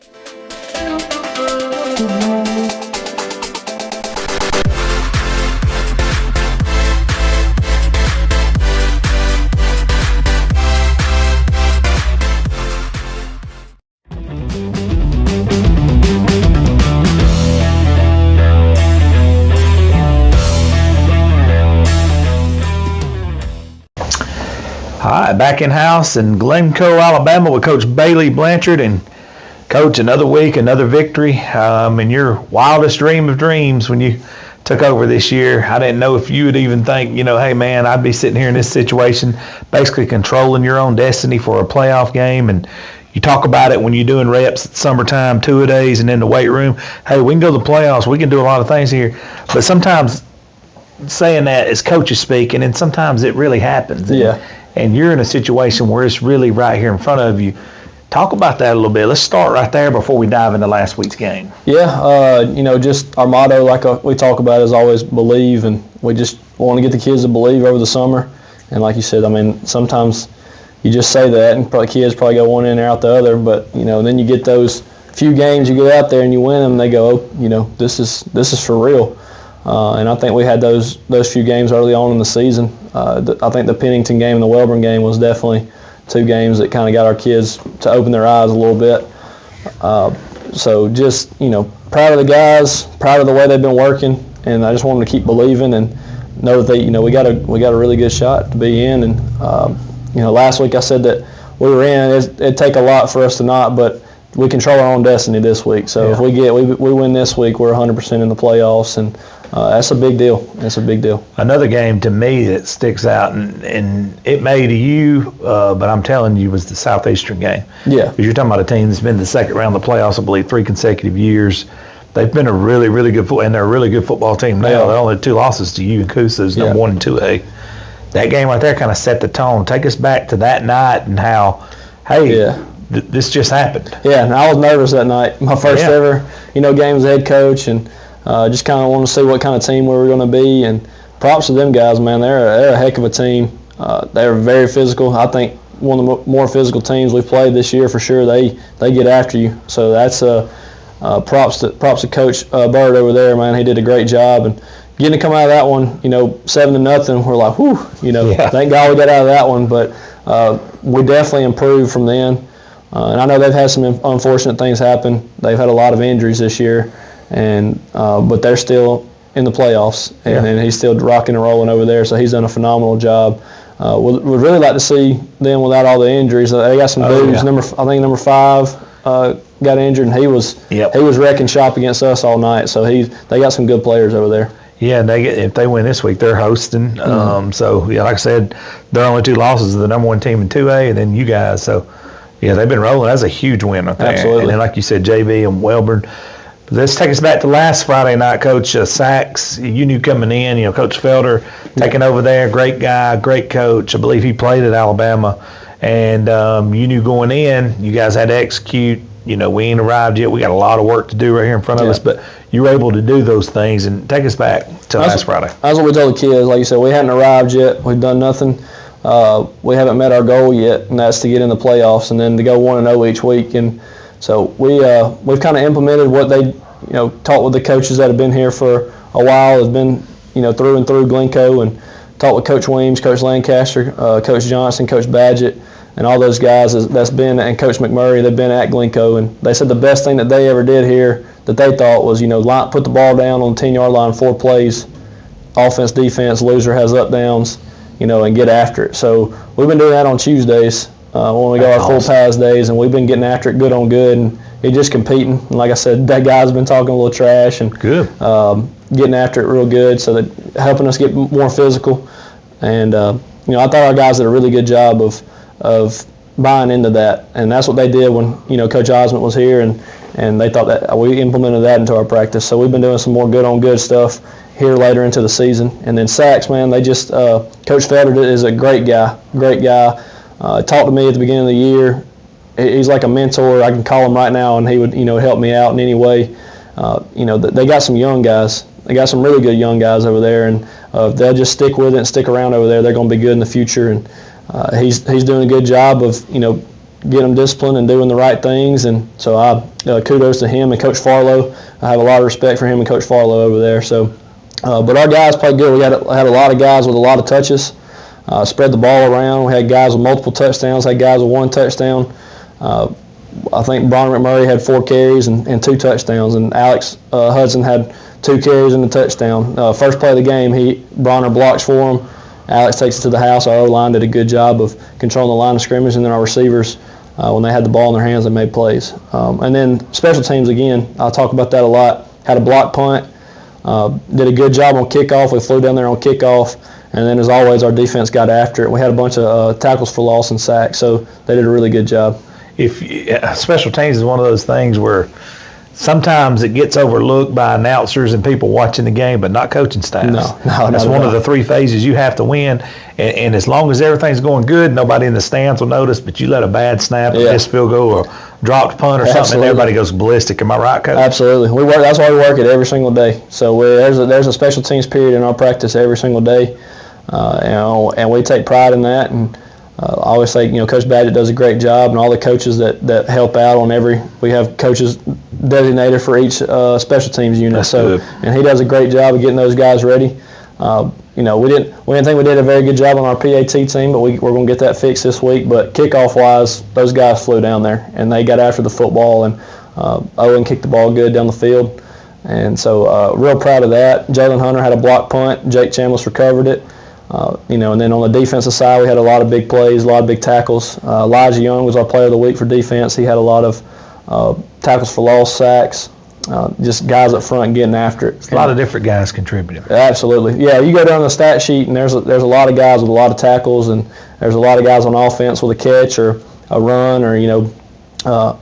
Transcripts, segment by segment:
All right, back in house in Glencoe, Alabama with Coach Bailey Blanchard. And Coach, another week, another victory. In your wildest dream of dreams when you took over this year, I didn't know if you would even think, hey man, I'd be sitting here in this situation, basically controlling your own destiny for a playoff game. And you talk about it when you're doing reps at summertime, 2-a-days, and in the weight room. Hey, we can go to the playoffs. We can do a lot of things here. But sometimes saying that is coaches speaking, and sometimes it really happens. Yeah. And you're in a situation where it's really right here in front of you. Talk about that a little bit. Let's start right there before we dive into last week's game. Yeah, just our motto, like we talk about, is always believe, and we just want to get the kids to believe over the summer. And like you said, sometimes you just say that, and kids probably go one in and out the other, but then you get those few games, you get out there and you win them, and they go, this is for real. And I think we had those few games early on in the season. I think the Pennington game and the Welborn game was definitely two games that kind of got our kids to open their eyes a little bit. So just, proud of the guys, proud of the way they've been working, and I just want them to keep believing and know that we got a really good shot to be in. And last week I said that we were in. It'd take a lot for us to not, but we control our own destiny this week. So if we win this week, we're 100% in the playoffs, and that's a big deal. That's a big deal. Another game to me that sticks out, and it may to you, but I'm telling you, was the Southeastern game. Yeah. Because you're talking about a team that's been in the second round of the playoffs, I believe, 3 consecutive years. They've been a really, really good and they're a really good football team now. They only had 2 losses to you and Coosa's number 1 and 2A. That game right there kind of set the tone. Take us back to that night and how, this just happened. Yeah, and I was nervous that night. My first ever, game as head coach, and just kind of wanted to see what kind of team we were going to be. And props to them guys, man. They're a heck of a team. They're very physical. I think one of the more physical teams we've played this year for sure. They get after you. So that's props to Coach Bird over there, man. He did a great job. And getting to come out of that one, 7-0, we're like, whew, thank God we got out of that one. But we definitely improved from then. And I know they've had some unfortunate things happen. They've had a lot of injuries this year, and but they're still in the playoffs, and he's still rocking and rolling over there. So he's done a phenomenal job. We'd really like to see them without all the injuries. They got some dudes. I think number 5 got injured, and he was wrecking shop against us all night. So they got some good players over there. Yeah, and if they win this week, they're hosting. So like I said, their only 2 losses are the number 1 team in 2A, and then you guys. So. Yeah, they've been rolling. That's a huge win right there. Absolutely. And then, like you said, JB and Welborn. Let's take us back to last Friday night, Coach. Sachs, you knew coming in, Coach Felder taking over there. Great guy, great coach. I believe he played at Alabama. And you knew going in, you guys had to execute. We ain't arrived yet. We got a lot of work to do right here in front of us. But you were able to do those things. And take us back to last Friday. That's what we told the kids. Like you said, we hadn't arrived yet. We've done nothing. We haven't met our goal yet, and that's to get in the playoffs and then to go 1-0 each week. And so we've kind of implemented what they taught with the coaches that have been here for a while. Has been through and through Glencoe, and taught with Coach Weems, Coach Lancaster, Coach Johnson, Coach Badgett, and all those guys that's been, and Coach McMurray. They've been at Glencoe, and they said the best thing that they ever did here that they thought was put the ball down on the 10-yard line, 4 plays, offense, defense, loser has up downs. And get after it. So we've been doing that on Tuesdays when we go our full pass days, and we've been getting after it good on good, and he's just competing. And like I said, that guy's been talking a little trash and getting after it real good, so that helping us get more physical. And I thought our guys did a really good job of buying into that, and that's what they did when Coach Osment was here, and they thought that we implemented that into our practice. So we've been doing some more good on good stuff here later into the season. And then Sachs, man, they just Coach Felder is a great guy. Talked to me at the beginning of the year. He's like a mentor. I can call him right now, and he would help me out in any way. They got some young guys. They got some really good young guys over there, and if they'll just stick with it and stick around over there, they're going to be good in the future. And he's doing a good job of get them disciplined and doing the right things. And so kudos to him and Coach Farlow. I have a lot of respect for him and Coach Farlow over there. So, but our guys played good. We had a lot of guys with a lot of touches, spread the ball around. We had guys with multiple touchdowns, had guys with 1 touchdown. I think Bronner McMurray had 4 carries and 2 touchdowns, and Alex Hudson had 2 carries and a touchdown. First play of the game, Bronner blocks for him. Alex takes it to the house. Our O-line did a good job of controlling the line of scrimmage, and then our receivers, when they had the ball in their hands, they made plays. And then special teams, again, I'll talk about that a lot. Had a block punt, did a good job on kickoff. We flew down there on kickoff, and then as always, our defense got after it. We had a bunch of tackles for loss and sacks, so they did a really good job. Special teams is one of those things where sometimes it gets overlooked by announcers and people watching the game, but not coaching staffs. No, that's one of the 3 phases you have to win. And as long as everything's going good, nobody in the stands will notice. But you let a bad snap, a missed field goal, or dropped punt or something, and everybody goes ballistic. Am I right, Coach? Absolutely. That's why we work it every single day. So there's a special teams period in our practice every single day, and we take pride in that. And I always say, Coach Badgett does a great job, and all the coaches that help out on we have coaches designated for each special teams unit. That's good. And he does a great job of getting those guys ready. We didn't think we did a very good job on our PAT team, but we're going to get that fixed this week. But kickoff-wise, those guys flew down there, and they got after the football, and Owen kicked the ball good down the field. And so real proud of that. Jalen Hunter had a block punt. Jake Chambliss recovered it. And then on the defensive side, we had a lot of big plays, a lot of big tackles. Elijah Young was our player of the week for defense. He had a lot of tackles for loss, sacks, just guys up front getting after it. A lot of different guys contributing. Absolutely. Yeah, you go down the stat sheet, and there's a lot of guys with a lot of tackles, and there's a lot of guys on offense with a catch or a run or,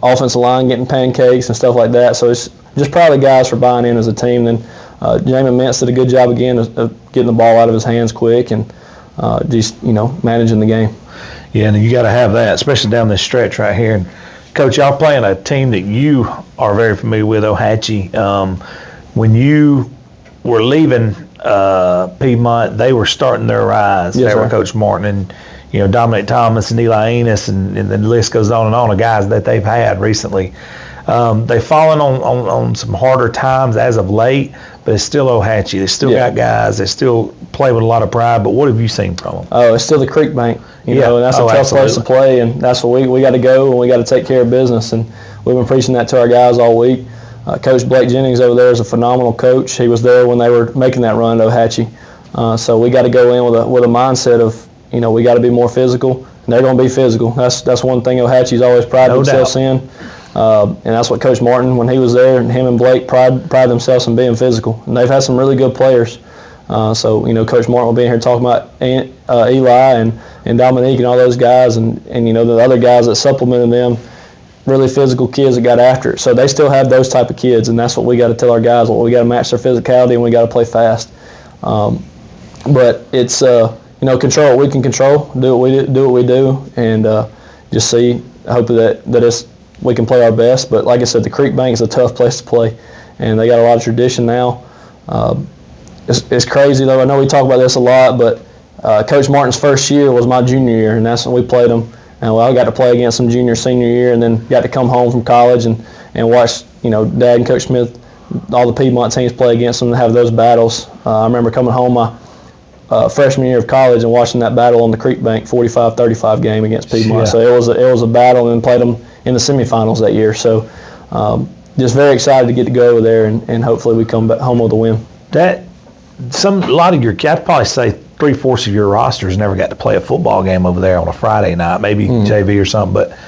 offensive line getting pancakes and stuff like that. So it's just proud of the guys for buying in as a team. Then Jamin Mintz did a good job again of getting the ball out of his hands quick and just managing the game. Yeah, and you got to have that, especially down this stretch right here. And Coach, y'all playing a team that you are very familiar with, Ohatchee. When you were leaving Piedmont, they were starting their rise. Yes, they were sir. Coach Martin and Dominic Thomas and Eli Enos, and the list goes on and on of guys that they've had recently. They've fallen on some harder times as of late, but it's still Ohatchee. They still got guys. They still play with a lot of pride. But what have you seen from them? Oh, it's still the Creek Bank. You know, and that's a tough place to play, and that's what we got to go, and we got to take care of business. And we've been preaching that to our guys all week. Coach Blake Jennings over there is a phenomenal coach. He was there when they were making that run at Ohatchee. So we got to go in with a mindset of, we got to be more physical, and they're going to be physical. That's one thing Ohatchee's always prided themselves in. And that's what Coach Martin, when he was there, and him and Blake pride themselves in being physical. And they've had some really good players. So, Coach Martin will be in here talking about Eli and Dominique and all those guys and the other guys that supplemented them, really physical kids that got after it. So they still have those type of kids, and that's what we got to tell our guys. Well, we got to match their physicality, and we got to play fast. But it's, control what we can control, do what we do, and just hope that we can play our best. But like I said, the Creek Bank is a tough place to play, and they got a lot of tradition now. It's crazy, though. I know we talk about this a lot, but Coach Martin's first year was my junior year, and that's when we played them. And I got to play against them senior year, and then got to come home from college and watch, Dad and Coach Smith, all the Piedmont teams play against them and have those battles. I remember coming home my freshman year of college and watching that battle on the Creek Bank 45-35 game against Piedmont. Yeah. So it was a battle, and then played them in the semifinals that year. So just very excited to get to go over there, and hopefully we come back home with a win. A lot of your, I'd probably say 3/4 of your rosters never got to play a football game over there on a Friday night, maybe JV or something. But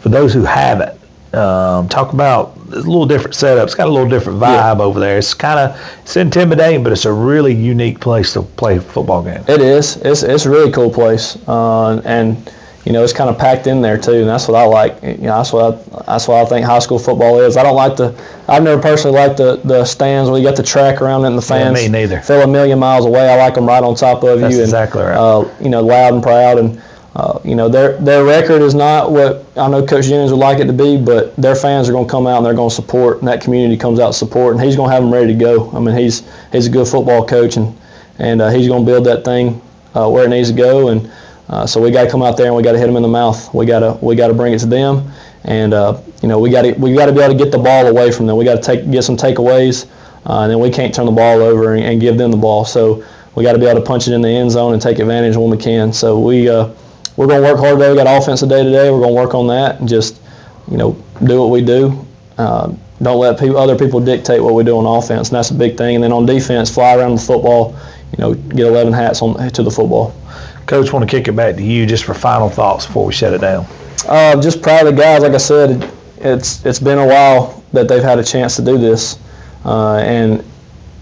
for those who haven't, talk about a little different setup. It's got a little different vibe over there. It's intimidating, but it's a really unique place to play football games. It is. It's a really cool place, and it's kind of packed in there too, and that's what I like. That's what I think high school football is. I've never personally liked the stands where you got the track around it and the fans. Yeah, me neither. Feel a million miles away. I like them right on top of That's you. Exactly right. Loud and proud, and their record is not what I know Coach Jennings would like it to be, but their fans are going to come out and they're going to support, and that community comes out to support, and he's going to have them ready to go. I mean, he's a good football coach, and he's going to build that thing where it needs to go, and So we got to come out there and we got to hit them in the mouth. We got to bring it to them, and we got to be able to get the ball away from them. We got to get some takeaways, and then we can't turn the ball over and give them the ball. So we got to be able to punch it in the end zone and take advantage when we can. So we're going to work hard today. We got offensive day today. We're going to work on that and just do what we do. Don't let other people dictate what we do on offense, and that's a big thing. And then on defense, fly around the football, get 11 hats to the football. Coach, want to kick it back to you just for final thoughts before we shut it down. Just proud of the guys. Like I said, it's been a while that they've had a chance to do this, and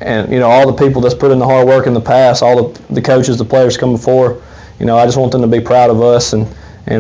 all the people that's put in the hard work in the past, all the coaches, the players coming before, I just want them to be proud of us and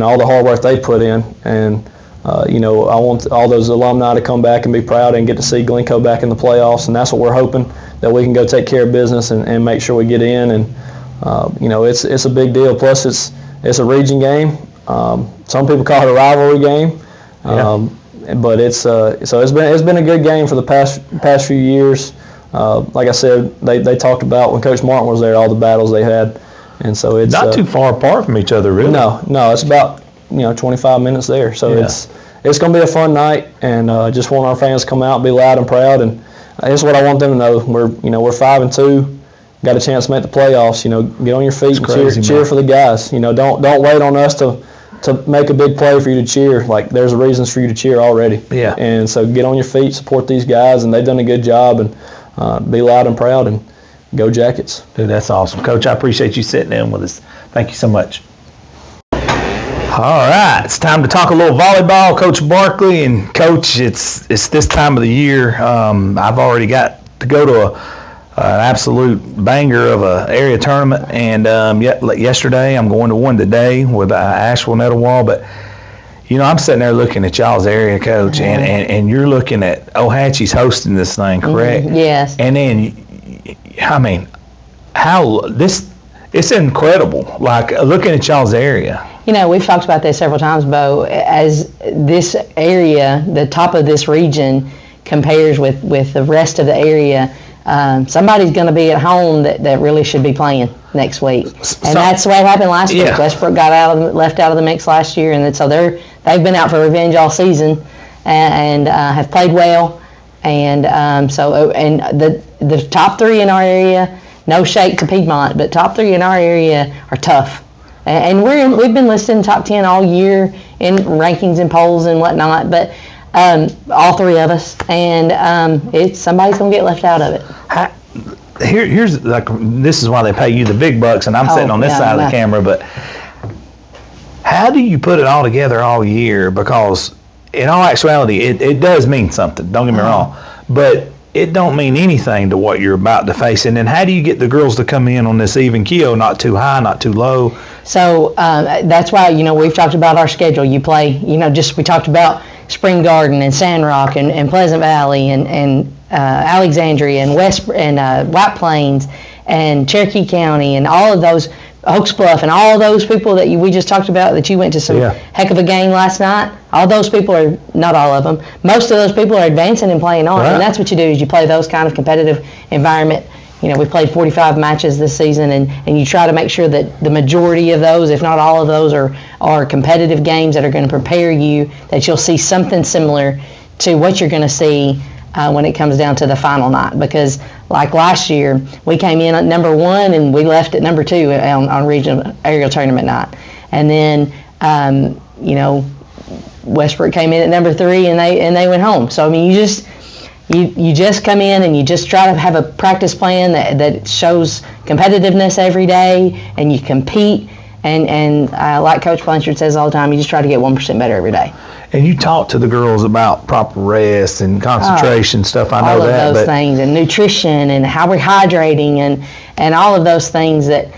all the hard work they put in, and I want all those alumni to come back and be proud and get to see Glencoe back in the playoffs, and that's what we're hoping, that we can go take care of business and make sure we get in. And it's a big deal. Plus, it's a region game. Some people call it a rivalry game, but it's been a good game for the past few years. Like I said, they talked about when Coach Martin was there, all the battles they had, and so it's not too far apart from each other, really. No, it's about 25 minutes there. So it's going to be a fun night, and just want our fans to come out and be loud and proud. And that's what I want them to know. We're 5-2, got a chance to make the playoffs. Get on your feet and cheer for the guys. Don't wait on us to make a big play for you to cheer. Like, there's reasons for you to cheer already. Yeah. And so get on your feet, support these guys, and they've done a good job. And be loud and proud, and go Jackets. Dude, that's awesome. Coach, I appreciate you sitting in with us. Thank you so much. All right, it's time to talk a little volleyball. Coach Barkley, and Coach, it's this time of the year. I've already got to go to an absolute banger of a area tournament, and yesterday I'm going to one today with Asheville Nettlewall. But I'm sitting there looking at y'all's area, Coach, and you're looking at Ohatchee's hosting this thing, correct? Mm-hmm. Yes. And then, it's incredible. Like, looking at y'all's area. We've talked about this several times, Bo, as this area, the top of this region, compares with the rest of the area. Somebody's going to be at home that really should be playing next week, and that's the way it happened last week. Westbrook got left out of the mix last year, and so they've been out for revenge all season, and have played well, and the top three in our area, no shake to Piedmont, but top three in our area are tough, and we've been listed in top 10 all year in rankings and polls and whatnot, but. All three of us, and somebody's gonna get left out of it. Here's this is why they pay you the big bucks, and I'm sitting on this side of the camera. But how do you put it all together all year? Because in all actuality, it does mean something. Don't get me wrong, but it don't mean anything to what you're about to face. And then how do you get the girls to come in on this even keel, not too high, not too low? So that's why we've talked about our schedule. You play, we talked about Spring Garden and Sandrock and Pleasant Valley and Alexandria and White Plains and Cherokee County and all of those, Oaks Bluff, and all of those people that we just talked about, that you went to some heck of a game last night. All those people are, not all of them, most of those people are advancing and playing on. Right. And that's what you do, is you play those kind of competitive environment. We played 45 matches this season, and you try to make sure that the majority of those, if not all of those, are competitive games that are going to prepare you, that you'll see something similar to what you're going to see when it comes down to the final night. Because like last year, we came in at number 1 and we left at number 2 on regional aerial tournament night. And then, Westbrook came in at number 3 and they went home. So, you just come in and you just try to have a practice plan that shows competitiveness every day, and you compete, and like Coach Blanchard says all the time, you just try to get 1% better every day. And you talk to the girls about proper rest and concentration stuff. I know all of that, those things, and nutrition, and how we're hydrating, and all of those things that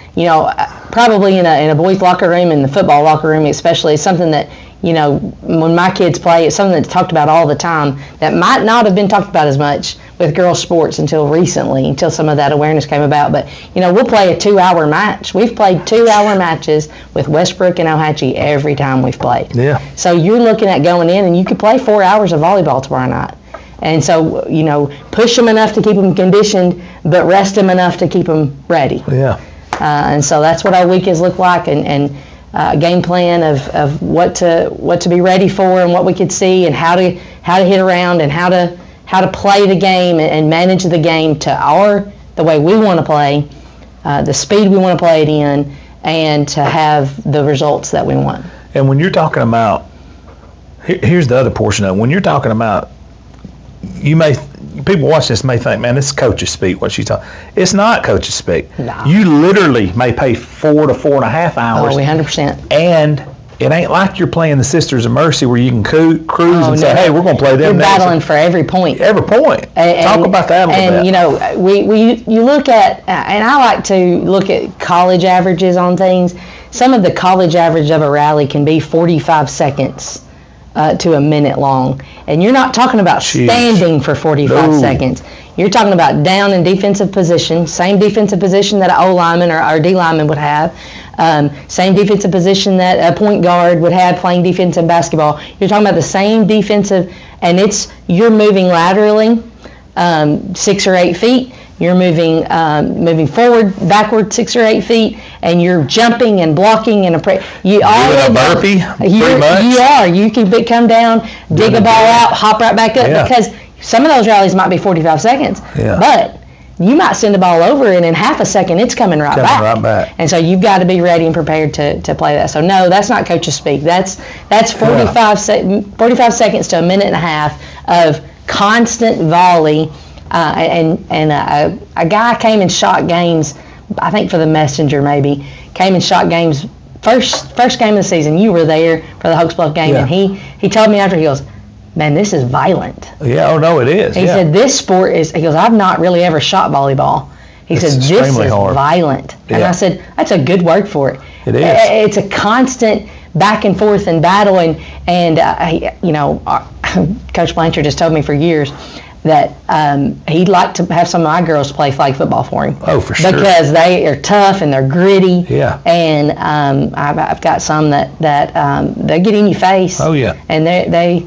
probably in a boys' locker room, in the football locker room especially, is something that when my kids play, it's something that's talked about all the time that might not have been talked about as much with girls' sports until recently, until some of that awareness came about. But, we'll play a 2-hour match. We've played 2-hour matches with Westbrook and Ohatchee every time we've played. Yeah. So you're looking at going in, and you could play 4 hours of volleyball tomorrow night. And so, push them enough to keep them conditioned, but rest them enough to keep them ready. Yeah. And so that's what our weekends look like. And game plan of what to be ready for and what we could see and how to hit around and how to play the game and manage the game to the way we want to play, the speed we want to play it in, and to have the results that we want. And when you're talking about, here's the other portion of it. When you're talking about, people watching this may think, man, this is coach's speak. What she's talking, it's not coach's speak. No. You literally may pay 4 to 4.5 hours. Oh, 100%. And it ain't like you're playing the Sisters of Mercy where you can cruise and say, hey, we're going to play them You're next. battling for every point. Every point. Talk about that a little bit. And, you look at, and I like to look at college averages on things. Some of the college average of a rally can be 45 seconds to a minute long. And you're not talking about standing for 45 seconds. You're talking about down in defensive position, same defensive position that an O lineman or our D lineman would have, same defensive position that a point guard would have playing defensive basketball. You're talking about the same defensive, and you're moving laterally 6 or 8 feet. You're moving forward, backward 6 or 8 feet, and you're jumping and blocking and you a burpee, pretty much. You are. You can come down, dig a ball out, hop right back up because some of those rallies might be 45 seconds, but you might send the ball over, and in half a second, it's coming right back. And so you've got to be ready and prepared to play that. So no, that's not coach's speak. That's 45 seconds to a minute and a half of constant volley. A guy came and shot games, I think for the Messenger maybe, came and shot games first game of the season. You were there for the Hoax Bluff game, and he told me after, he goes, man, this is violent. Yeah, oh no, it is. He said, this sport is, he goes, I've not really ever shot volleyball. He said, this is violent. And I said, that's a good word for it. It is. It's a constant back and forth and battle, and Coach Blanchard has told me for years that he'd like to have some of my girls play flag football for him. Oh, for sure. Because they are tough and they're gritty. Yeah. And I've got some that they get in your face. Oh yeah. And they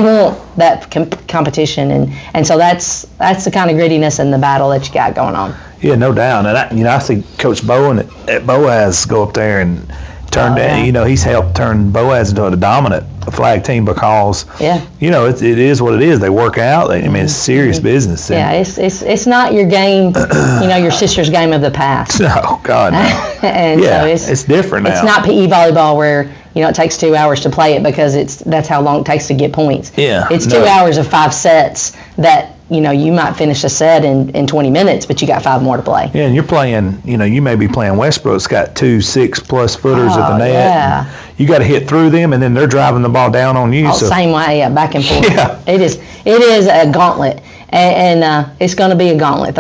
want that competition, and so that's the kind of grittiness and the battle that you got going on. Yeah, no doubt. And I see Coach Bowen at Boaz go up there and turn down. He's helped turn Boaz into a dominant flag team because it is what it is. They work out. It's serious business. Yeah, it's not your game, your sister's game of the past. No, God, no. And so it's different now. It's not PE volleyball where it takes 2 hours to play it because that's how long it takes to get points. Yeah, it's 2 hours of 5 sets that you might finish a set in 20 minutes, but you got 5 more to play. Yeah, and you're playing, you may be playing Westbrook's got 2 6+ footers at the net. Yeah. You got to hit through them, and then they're driving the ball down on you. Same way, back and forth. Yeah. It is a gauntlet, and it's going to be a gauntlet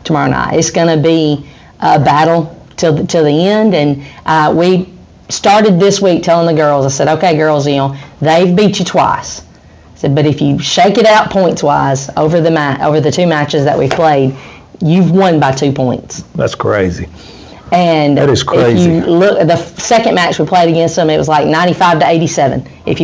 tomorrow night. It's going to be a battle till the end, and we started this week telling the girls, I said, okay, girls, they've beat you twice. I said, but if you shake it out points-wise over the 2 matches that we played, you've won by 2 points. That's crazy. And that is crazy. If you look at the second match we played against them, it was like 95-87. If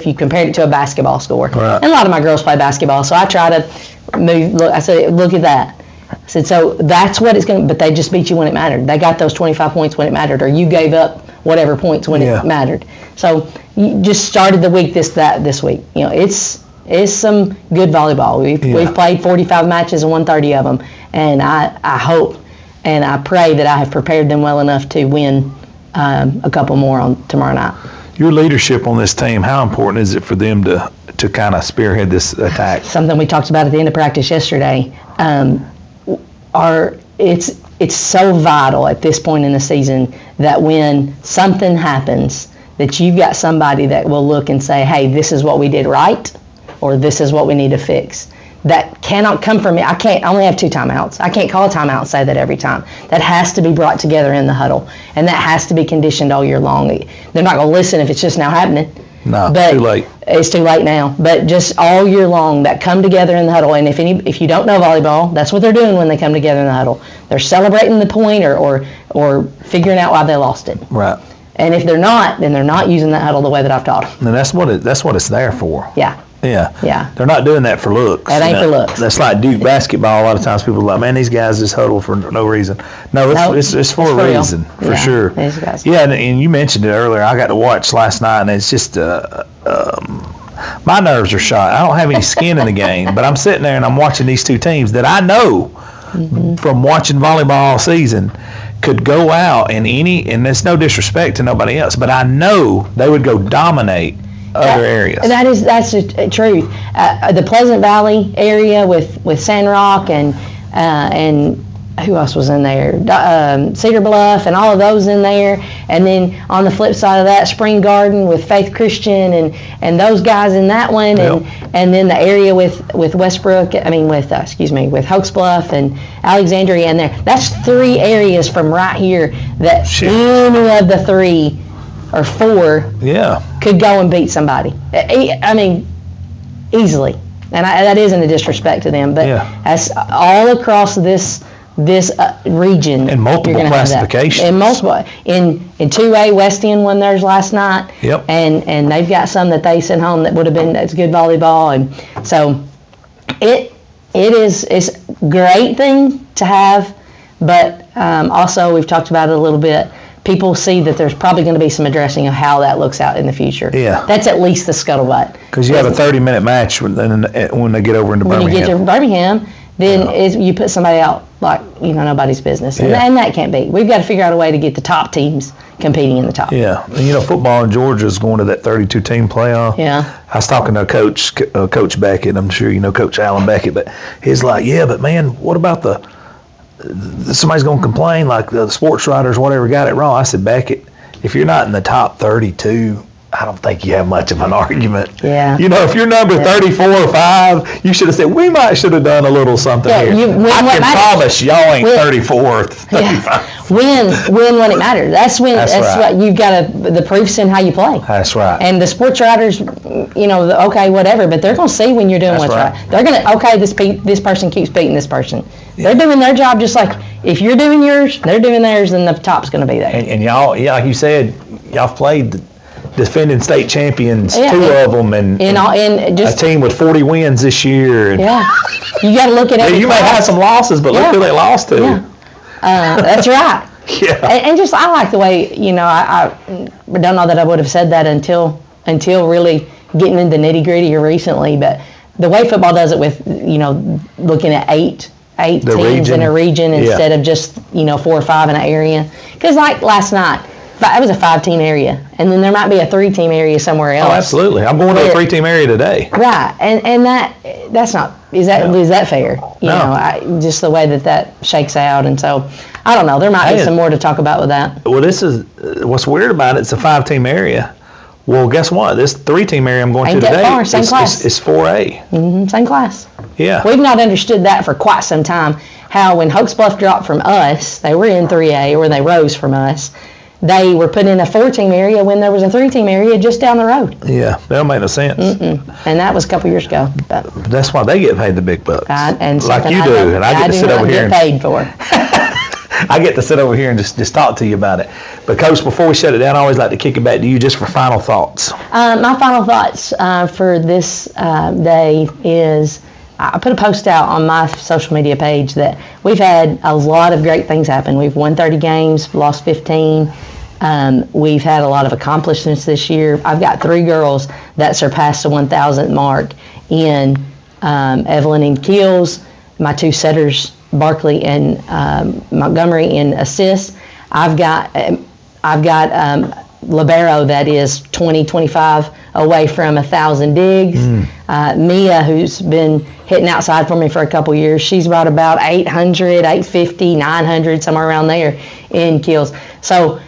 you compared it to a basketball score, right. And a lot of my girls play basketball, so I try to move. I said, look at that. I said, so that's what it's going to. But they just beat you when it mattered. They got those 25 points when it mattered, or you gave up whatever points when it mattered. So you just started the week this week. It's some good volleyball. We've played 45 matches and won 30 of them, and I hope and I pray that I have prepared them well enough to win a couple more on tomorrow night. Your leadership on this team, how important is it for them to kind of spearhead this attack? Something we talked about at the end of practice yesterday. It's so vital at this point in the season that when something happens, that you've got somebody that will look and say, hey, this is what we did right, or this is what we need to fix. That cannot come from me. I only have 2 timeouts. I can't call a timeout and say that every time. That has to be brought together in the huddle, and that has to be conditioned all year long. They're not going to listen if it's just now happening. No, but too late. It's too late now. But just all year long, that come together in the huddle. And if you don't know volleyball, that's what they're doing when they come together in the huddle. They're celebrating the point or figuring out why they lost it. Right. And if they're not, then they're not using that huddle the way that I've taught them. And that's what it's there for. Yeah. Yeah. Yeah. They're not doing that for looks. That ain't for looks. That's like Duke basketball. A lot of times people are like, man, these guys just huddle for no reason. No, it's for a real. reason, for Yeah, sure. these guys. Yeah, and you mentioned it earlier. I got to watch last night, and it's just my nerves are shot. I don't have any skin in the game, but I'm sitting there and I'm watching these two teams that I know from watching volleyball all season could go out and there's no disrespect to nobody else, but I know they would go dominate other areas. That's the truth. The Pleasant Valley area with Sandrock and who else was in there? Cedar Bluff and all of those in there. And then on the flip side of that, Spring Garden with Faith Christian and those guys in that one. And then the area with Westbrook, with Hoax Bluff and Alexandria in there. That's 3 areas from right here that any of the 3 or 4 could go and beat somebody. I mean, easily. And that isn't a disrespect to them, but that's all across this region. In multiple classifications. In 2A, West End won theirs last night. Yep. And they've got some that they sent home that would have been that's good volleyball, and so it's a great thing to have, but also we've talked about it a little bit. People see that there's probably going to be some addressing of how that looks out in the future. Yeah. That's at least the scuttlebutt. Because you have a 30-minute match when they get over into Birmingham. When you get to Birmingham, then you put somebody out like nobody's business, and that can't be. We've got to figure out a way to get the top teams competing in the top. Yeah, and football in Georgia is going to that 32-team playoff. Yeah. I was talking to Coach Beckett. I'm sure you know Coach Alan Beckett, but he's like, yeah, but man, what about somebody's going to complain like the sports writers, whatever, got it wrong. I said, Beckett, if you're not in the top 32, I don't think you have much of an argument. Yeah. If you're number 34 or 5, you should have said, we should have done a little something here. I can promise y'all ain't 34 or 35. Win when it matters. That's right. What you've got the proof's in how you play. That's right. And the sports writers, okay, whatever, but they're going to see when you're doing what's right. They're going to, this person keeps beating this person. Yeah. They're doing their job just like if you're doing yours, they're doing theirs, and the top's going to be there. And y'all, like you said, y'all played the defending state champions, 2 of them, and just a team with 40 wins this year. And you got to look at it. You may have some losses, but look who they lost to. Yeah. That's right. Yeah. And just I like the way I don't know that I would have said that until really getting into nitty gritty or recently, but the way football does it with looking at eight teams in a region instead of just 4 or 5 in an area. Because like last night, it was a 5-team area, and then there might be a 3-team area somewhere else. Oh, absolutely. I'm going to a 3-team area today. Right, and that's not is that fair? Just the way that shakes out, and so I don't know. There might be some more to talk about with that. Well, this is what's weird about it. It's a 5-team area. Well, guess what? This 3-team area I'm going to today same class. It's 4A. Mm-hmm, same class. Yeah. We've not understood that for quite some time. How when Hoax Bluff dropped from us, they were in 3A, or they rose from us. They were put in a 4-team area when there was a 3-team area just down the road. Yeah, that don't make no sense. And that was a couple years ago. But that's why they get paid the big bucks. And like you do, and I get to sit over here and paid for. I get to sit over here and just talk to you about it. But Coach, before we shut it down, I always like to kick it back to you just for final thoughts. My final thoughts for this day is I put a post out on my social media page that we've had a lot of great things happen. We've won 30 games, lost 15. We've had a lot of accomplishments this year. I've got 3 girls that surpassed the 1,000 mark in Evelyn and Keels, my 2 setters, Barkley and Montgomery, in assists. I've got libero that is 25 away from 1,000 digs. Mia, who's been hitting outside for me for a couple years, she's right about 800, 850, 900, somewhere around there in kills. So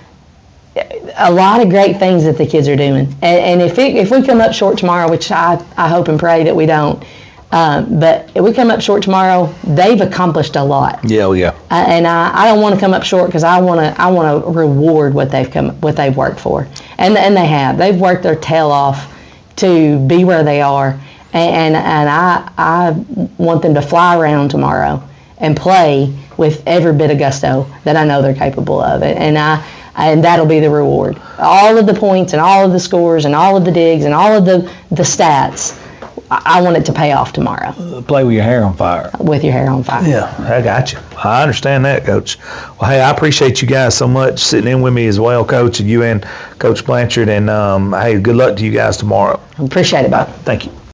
a lot of great things that the kids are doing. And if we come up short tomorrow, which I hope and pray that we don't, but if we come up short tomorrow, they've accomplished a lot. Yeah, and I don't want to come up short because I want to reward what they've worked for, and they have. They've worked their tail off to be where they are, and I want them to fly around tomorrow and play with every bit of gusto that I know they're capable of, and that'll be the reward. All of the points and all of the scores and all of the digs and all of the stats I want it to pay off tomorrow Play with your hair on fire. with your hair on fire. Yeah, I got you. I understand that, Coach. Well, hey, I appreciate you guys so much sitting in with me as well, Coach, and you and Coach Blanchard. And hey, good luck to you guys tomorrow. Appreciate it, Bob. Thank you.